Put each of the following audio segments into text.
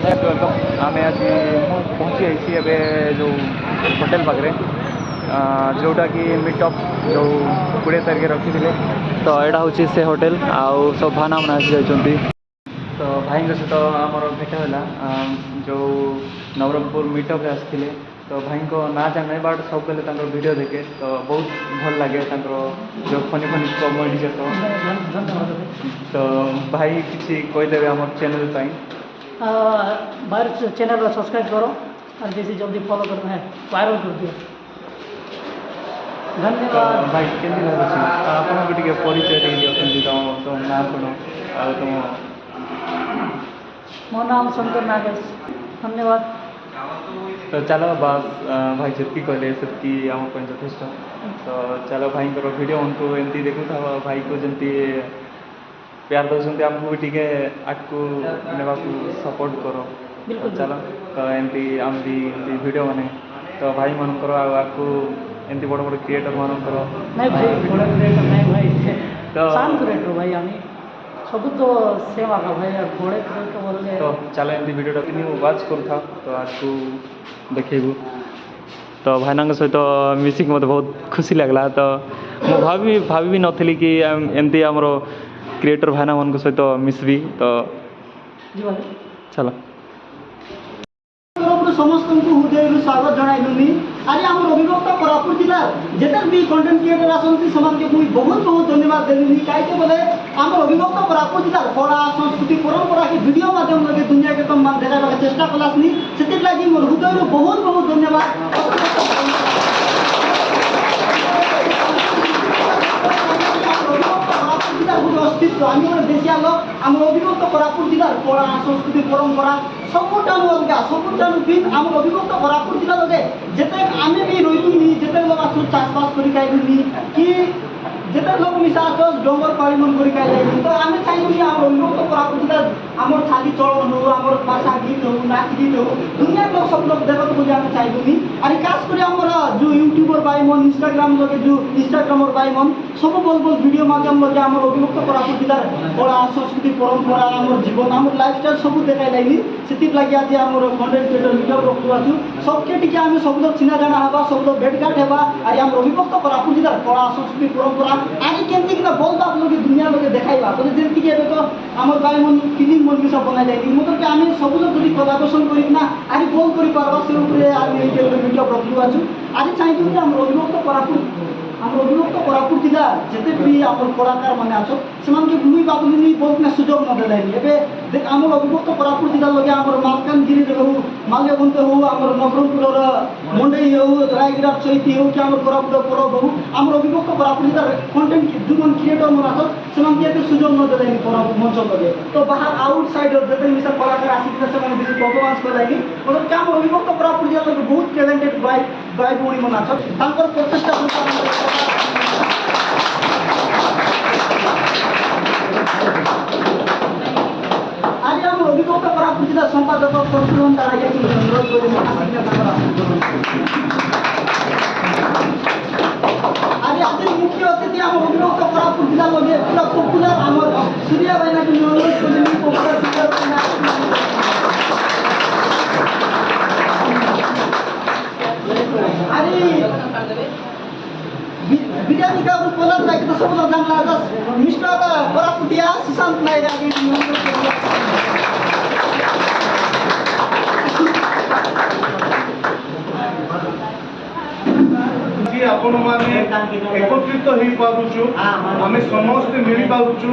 Welcome आम आज पहुँची जाइए जो होटेल पाखे जोटा कि मीटअप जो 20 तारिख रखी थे तो यहाँ हूँ से होटेल आउ सब भाना मैंने आसी जाती तो भाई सहित आमर भेट है जो नवरंगपुर मीटअप आसते तो भाई को ना जाने बट सब बेले वीडियो देखे तो बहुत भल लगे जो फनी फनी कमेडी तो भाई किसी कहीदेवे आम चैनल बाहर चैनल सब्सक्राइब करो और जैसे जल्दी फॉलो करना है वायरल कर दियो। धन्यवाद भाई केमती लगुच आपको टे परिचय देखिए तो ना कौन आ तुम मो नाम शंकर नागेश। धन्यवाद। तो चलो बस भाई जितकी कहले से आम यथेष तो चलो भाई वीडियो हमको एमती देखु था भाई को जमी प्यार दौरान आमको भी टे आगू ने सपोर्ट करो बिल्कुल चलो तो एमती आम भी वीडियो बने तो भाई मनकर आगू एमती बड़ बड़ क्रिएटर मनकर नहीं भाई बड़ा क्रिएटर नहीं भाई तो शान क्रिएटर भाई आम सब तो सेम आगा भाई बड़े क्रिएटर बोले तो चलो एमती वीडियो कि वाच करूँ तो आगू देखू तो भाईना सहित मिसिक मत बहुत खुशी लगला तो मुझे भाभी भी नी कि एमती आमर क्रिएटर भाईना मान सहित मिसबी तो चलो समस्त हृदय स्वागत जनाइलुनी आज आम अभिभक्त कोरापुट जिला जिते भी कंटेंट क्रिएटर आसती से मुझे बहुत बहुत धन्यवाद देलुनी कहीं बोले आम अभिभक्त कोरापुट जिला कला संस्कृति परंपरा की वीडियो माध्यम लगे दुनिया के तुम देखा चेष्टा कलासनी से लगी मोर हृदय बहुत बहुत धन्यवाद। अस्तित्व आम देशिया लोग आम अभिभक्त कोरापुट जिलार कला संस्कृति परंपरा सबुठ अलग सबुठ भिन्न आम अभिभक्त कोरापुट जिला लगे जिते आम भी रही जिते लोग आसू चाषबास कर कि जिते लोग मिसा आस डंगर पाड़ी मन कर तो आम चाहिए आम अभिभक्त कोरापुट जिला आम थाली चलन हो आम भाषा गीत हो नाच गीत हो दुनिया लोग सब लोग देखते बोले आम चाहिए और खास कर आम जो यूट्यूबर भाई मन इंस्टाग्राम लगे जो इंस्टाग्रामर भाई मन सब बोल बोल वीडियो माध्यम लगे आम अभिभक्त कोरापुट जिलार कला संस्कृति परंपरा आम जीवन आम लाइफस्टाइल सब देखा लगी से लगे आज आम कंटेंट क्रिएटर मीटअप रखुआछु सबके टी आम सब लोग चिना जाना हवा सब लोग भेटघाट होगा और आम अभिभक्त कोरापुट जिलार कला संस्कृति परंपरा आज केमती कि बोल बाप लोग दुनिया लोग देखाइबा बोले जमीक तो आम भाई मन फिल्म मन भी सब बना जाए मतलब आम सब लोग जो कोलाबोरेशन करना आज बोल कर से मीटअप रखुआछु आज चाहिए आम अभिभक्त कोरापुट आम अभिभक्त कोरापुट जिला जिते भी आम कलाकार मैंने आस से मुई भावुनी बहुत सुजोग नदेल एवं आम अभिभक्त कोरापुट जिला लगे आम मालकानगिरी हो माल्यबंत हो आम नवरंगपुर मंडई हो रायगढ़ चैती हो कि आम कोरापुट परब हो आम अभिभक्त कोरापुट जिलार कंटेंट जो क्रिएटर मन आस से सुजोग नदेल मंच लगे तो बाहर आउटसाइड जिते मिसा कलाकार आसिक से बेस परफर्मान्स करेंगे मतलब आम अभिभक्त कोरापुट जिला लगे बहुत टैलेंटेड भाई भौणी मन आस प्रचेषा आज आम अभिभक्त कोरापुट जिला संपादक परशुराम दाड़ा अनुरोध आज आज मुख्य अतिथि आम अभिभक्त कोरापुट जिला लगे पूरा पपुलर आम सूर्या भाईना अनुरोध बिरयानी का पलट लाइक तो सब लोग जानला दस मिस्टर कोरापुटिया सुशांत नायक आपण माने एकत्रित हो पारुछु आमे समस्त मिली पारुछु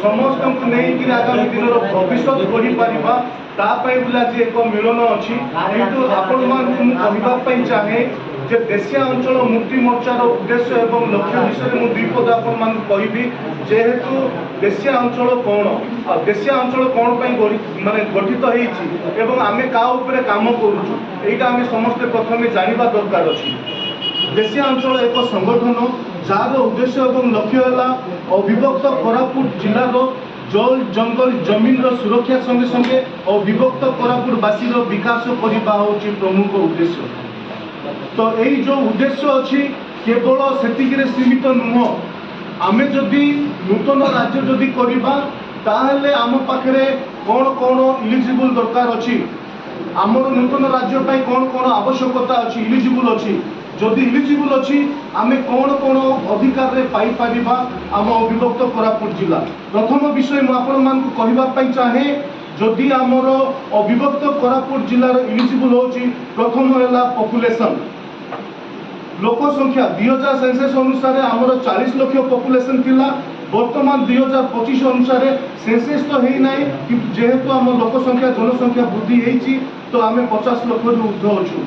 समस्त को नहीं कि आगामी दिन भविष्य गढ़ी पारिबा ता पई बुला जे एक मिलन अछि किंतु आपण मान को कहबा पई चाहे जे देशिया अंचल मुक्ति मोर्चार उद्देश्य एवं लक्ष्य विषय मु दुई पद आपण मान कहबी जेहेतु देशिया अंचल कौन और देशिया अंचल कौन पई माने गठित होईछि एवं आमे का ऊपर काम करूछु एटा आमे समस्त प्रथमे जानिबा दरकार अछि। देशिया अंचल एक संगठन जार उद्देश्य एवं लक्ष्य है अविभक्त कोरापुट जिलार जल जंगल जमीन सुरक्षा संगे संगे अविभक्त कोरापुटवासी विकास करने हूँ प्रमुख उद्देश्य। तो यही जो उद्देश्य अच्छी केवल से सीमित नुह आमे जदि नूतन राज्य जदि करवा ताहले आम पाखे कौन कौन इलिजिबल दरकार अच्छी आमर नूतन राज्य पे कौन कौन आवश्यकता अच्छी इलिजिबल अच्छी जदि इलिजिबल अच्छी आम कौन कौन अधिकार रे पाई परिबा आम अविभक्त कोरापुट जिला प्रथम विषय मुझे कहवाई चाहे जदि आमर अविभक्त कोरापुट जिलार इलिजिबल होची प्रथम है पॉपुलेशन लोक संख्या 2000 सेंसस अनुसार आमर 40 लाख पॉपुलेशन थिला वर्तमान 2025 अनुसार सेंसस तो है ना जेहेतु आम लोक संख्या जनसंख्या वृद्धि होती तो आम 50 लाख रु ऊर्ध्व अच्छु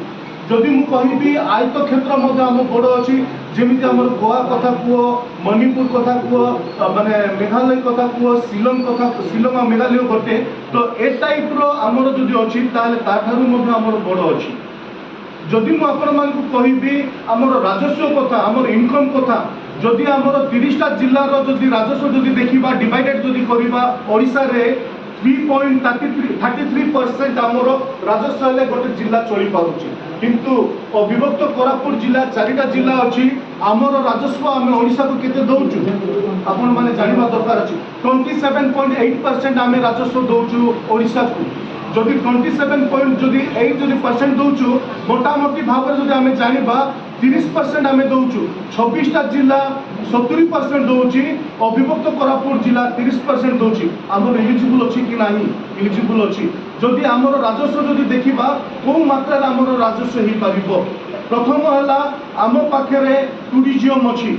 जदि मु कहि आयत क्षेत्र आम बड़ अच्छी जमी आम गोवा कथा कह मणिपुर कथा कह माने मेघालय कथा कह शिलंग कथा शिलंग और मेघालय गोटे तो ए टाइप आमर जदि अच्छी आमर बड़ अच्छी जदि मुझे आमर राजस्व कथा आमर इनकम कथा जदि आमर 30टा जिलार जदि राजस्व जदि देखा डिवाइडेड जदि करवा ओडिशा रे 3.33% आमर राजस्व हेले गोटे जिला चली पारुछि किंतु अविभक्त कोरापुट जिला 4टा जिला अच्छी आमर राजस्व आम ओडिशा को केते दउछु आपण माने जानिबा दरकार अछि 27.8% आम राजस्व दउछु ओडिशा को जदि 27.8% दउछु मोटामोटी भाव में जदि आम जानिबा 30% आम दउछु 26टा जिला 70% दउछि अविभक्त कोरापुट जिला 30% दउछि आमर इलिजिबल अछि कि नाही इलिजिबल अछि जदि आमर राजस्व जदि देखिबा को मात्रा आमर राजस्व ही पारिबो प्रथम हला आम पाखे टूरिज्म अछि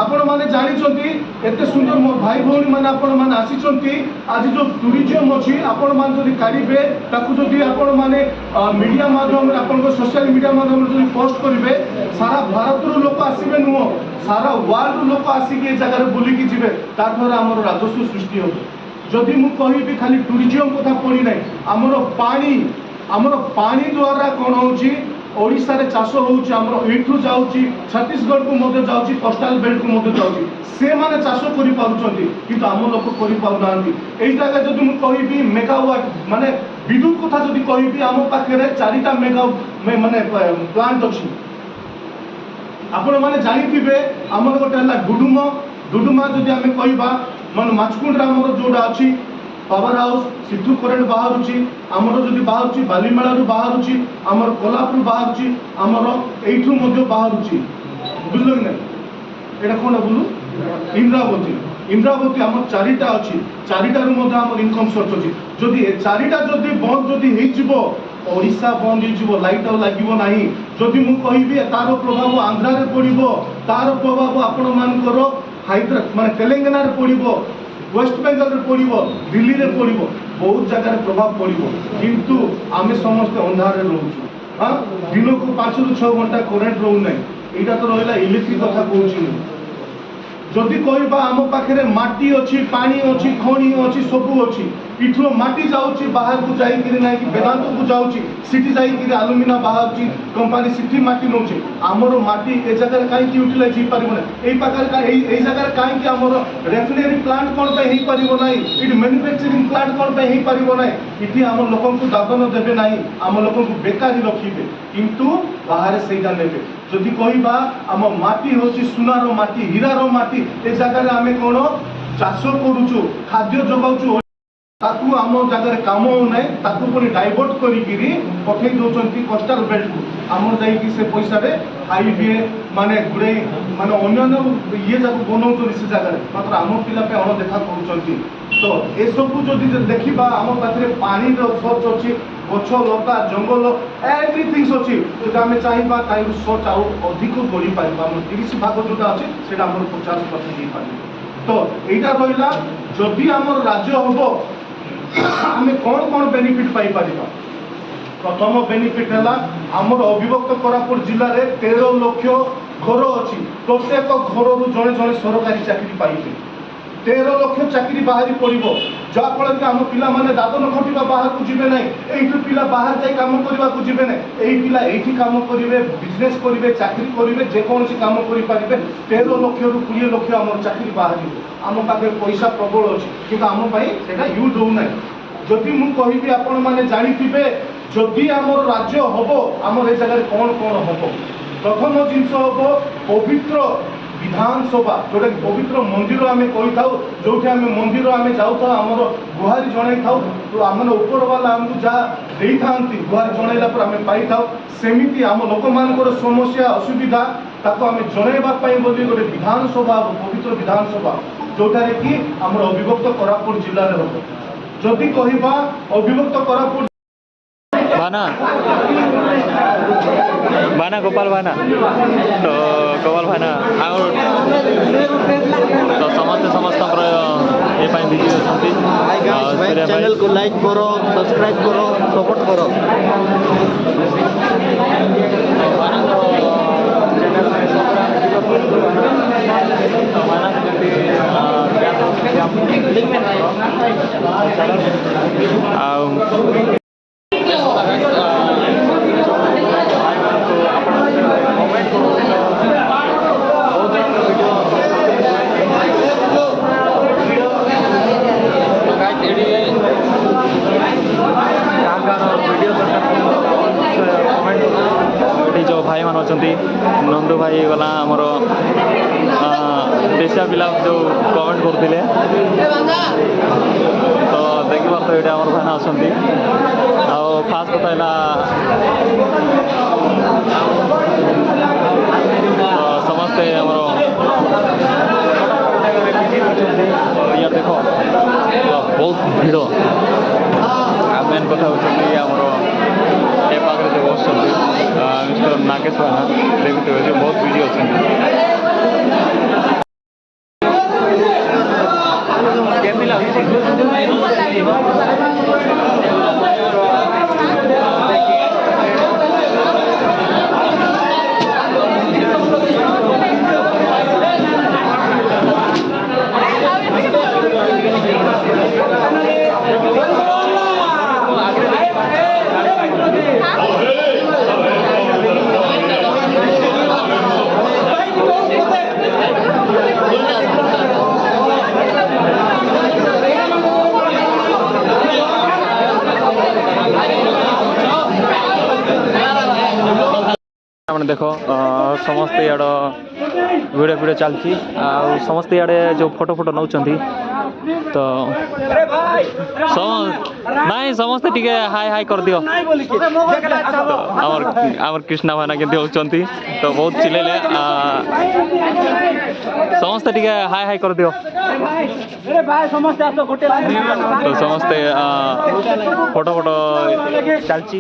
आपण माने जानिचंती एते सुंदर मो भाई भौणी माने आपण माने आसीचंती आज जो टूरिज्म अछि आपण माने जदि काढिबे ताकु जदि आपण माने मीडिया माध्यम रे आपण को सोशल मीडिया माध्यम रे जदि पोस्ट करिवे सारा भारत रो लोक आसीबे नुहो सारा वर्ल्ड रो लोक आसी के जगह रे बुली की जिवे तार द्वारा हमर राजस्व सृष्टि हो जदि मु कहिबी खाली टूरिज्म कथा पड़ी नै हमर पानी द्वारा कोन होची ओडिशा रे चाष होउची हमर एठू जाउची छत्तीसगढ़ को मध्य जाउची कोस्टल बेल्ट को मध्य जाउची से माने चाष करि पारुचंती किंतु हम लोक करि पाउ नांती एई जगह जदि मु कहिबी मेगावाट माने विद्युत कथा जदि कहिबी हम पाखे रे 4टा मेगा माने प्लांट अछि आपण माने जानिथिबे हमर गोटे हला डुडुमा जदि आमे कहिबा मन माचकुंड रा हमर जोडा अछि पावर हाउस सिद्धू करेंट बाहर आमर जदि बाहर बालीमेला बाहर आमर कोल्हापुर बाहर आमर एठू बाहर बुझल कि ना कौन बोलू इंद्रावती आम 4टा अच्छी 4टारू आम इनकम सोर्स अच्छी जदि 4टा जदि बंद जदि ओडिशा बंद हो लाइट आ लगे ना जदि मुझे तार प्रभाव आंध्रा पड़ो तार प्रभाव आपण मानकर हैदराबाद माने तेलंगाना पड़ो वेस्ट बेंगल रे पड़ो दिल्ली रे पड़ो बहुत जगह प्रभाव पड़ो किंतु आमे समस्त अंधार रोचु हाँ दिन को 5 ରୁ 6 घंटा करेन्ट रोना यहाँ तो रहा इलेक्ट्रिक कथा कहूँ जदि कहबा आम पाखे माटी अच्छी पानी अच्छी खणी अच्छी सबू अच्छी इठू माटी जाऊँगी बाहर को जाइए ना कि वेदांत को जाऊँगी सिटी जाइए आलुमिना बाहर कंपानी सिटी माटी नौचे आमर माटी ए जगह कहीं यूटिलाइज हो पार ना यही जगह कहीं आमर रेफिनेरी प्लांट कौन पे हो पार ना ये मैन्युफैक्चरिंग प्लांट कौन पे हो पार ना ये आम लोक दादन देवे ना आम लोक बेकारी रखिए किंतु बाहर से ने जदि कहबा आम माटी हूँ सुनार माटी हीरार माटी ए जगह आम कौन चाष करुचु खाद्य जगाऊँ ताकू आम जगह काम होना ताकू पुणी डाइवर्ट करी पठे दौरान कोस्टाल बेल्ट को आम जाइए से पैसा हाईवे माने गुड़े माने अन्य ये जब बनाऊँ से जगह मात्र आम पिला अणदेखा कर तो ये सब जदि देखा आम पाखे पानी सोर्स अच्छी गछ लता जंगल एवरीथिंग्स अच्छी जब आम चाहिए तार सोर्स आउ अधिक बढ़ी पार 30 भाग जोटा अच्छे से 50% हो पार तो यहाँ रहा जदि आम राज्य हम आम कौन कौन बेनिफिट पाई परिबा प्रथम बेनिफिट है आमर अविभक्त कोरापुट जिले में 13 लाख घर अच्छी प्रत्येक घर रू जड़े जड़े सरकारी चाकरी पाइबे 13 लाख चाकरी बाहरी पड़ो जहाँफल कि आम पिला दादन खटिबा बाहर को जीवे ना यू पिला बाहर जाए कम करने को जीवे ना यही पिला ये कम करेंगे बिजनेस करेंगे चाकरी करेंगे जेकोसी कम करेंगे 13 लाख रू 20 लाख आम चाकरी बाहर आम पाखे पैसा प्रबल अच्छी कि आम से यूज होना जदि मुझे आपण मैंने जाथे जदि आम राज्य हम आम ए जगह कौन कौन हम प्रथम जिनस हम पवित्र ବିଧାନସଭା ଯେଉଁଟାକି ପବିତ୍ର ମନ୍ଦିର ଆମେ କହିଥାଉ, ଯେଉଁଠି ଆମେ ମନ୍ଦିର ଆମେ ଯାଉଥାଉ ଆମର ଗୁହାରି ଜଣାଇଥାଉ, ତ ଆମର ଉପରବାଲା ଆମକୁ ଯାହା ଦେଇଥାନ୍ତି ଗୁହାରି ଜଣାଇଲା ପରେ ଆମେ ପାଇଥାଉ, ସେମିତି ଆମ ଲୋକମାନଙ୍କର ସମସ୍ୟା ଅସୁବିଧା ତାକୁ ଆମେ ଜଣାଇବା ପାଇଁ ବୋଲି ଗୋଟେ ବିଧାନସଭା, ପବିତ୍ର ବିଧାନସଭା ଯେଉଁଠାରେ କି ଆମର ଅବିଭକ୍ତ କୋରାପୁଟ ଜିଲ୍ଲାରେ ହେବ। ଯଦି କହିବା ଅବିଭକ୍ତ କୋରାପୁଟ भाना गोपाल भाना तो गोपाल भाना आउ तो समस्त ये बिजी अच्छा चैनल को लाइक करो, सब्सक्राइब करो, सपोर्ट करो। जो भाई मान अच्छा नंदू भाई गला आमर देशिया पिला जो कमेंट करते तो देखिए तो ये आम भाईना अच्छा फास्ट कथा समस्ते देख बहुत भिड़ मेन कथा होती ए पाखे जो बस मिस्टर नागेश भाईना देखते बहुत बिजी अच्छा मैंने देख समस्त इड़ भिड़ भिड़ चलती समस्त इे जो फोटो फोटो नौ तो नाई समस्ते टी हाई हाई कर दियो आमर कृष्णा भाईना के होती तो बहुत चिल्ले समस्ते टी हाई हाई कर दियो तो समस्ते फोटो फोटो चलती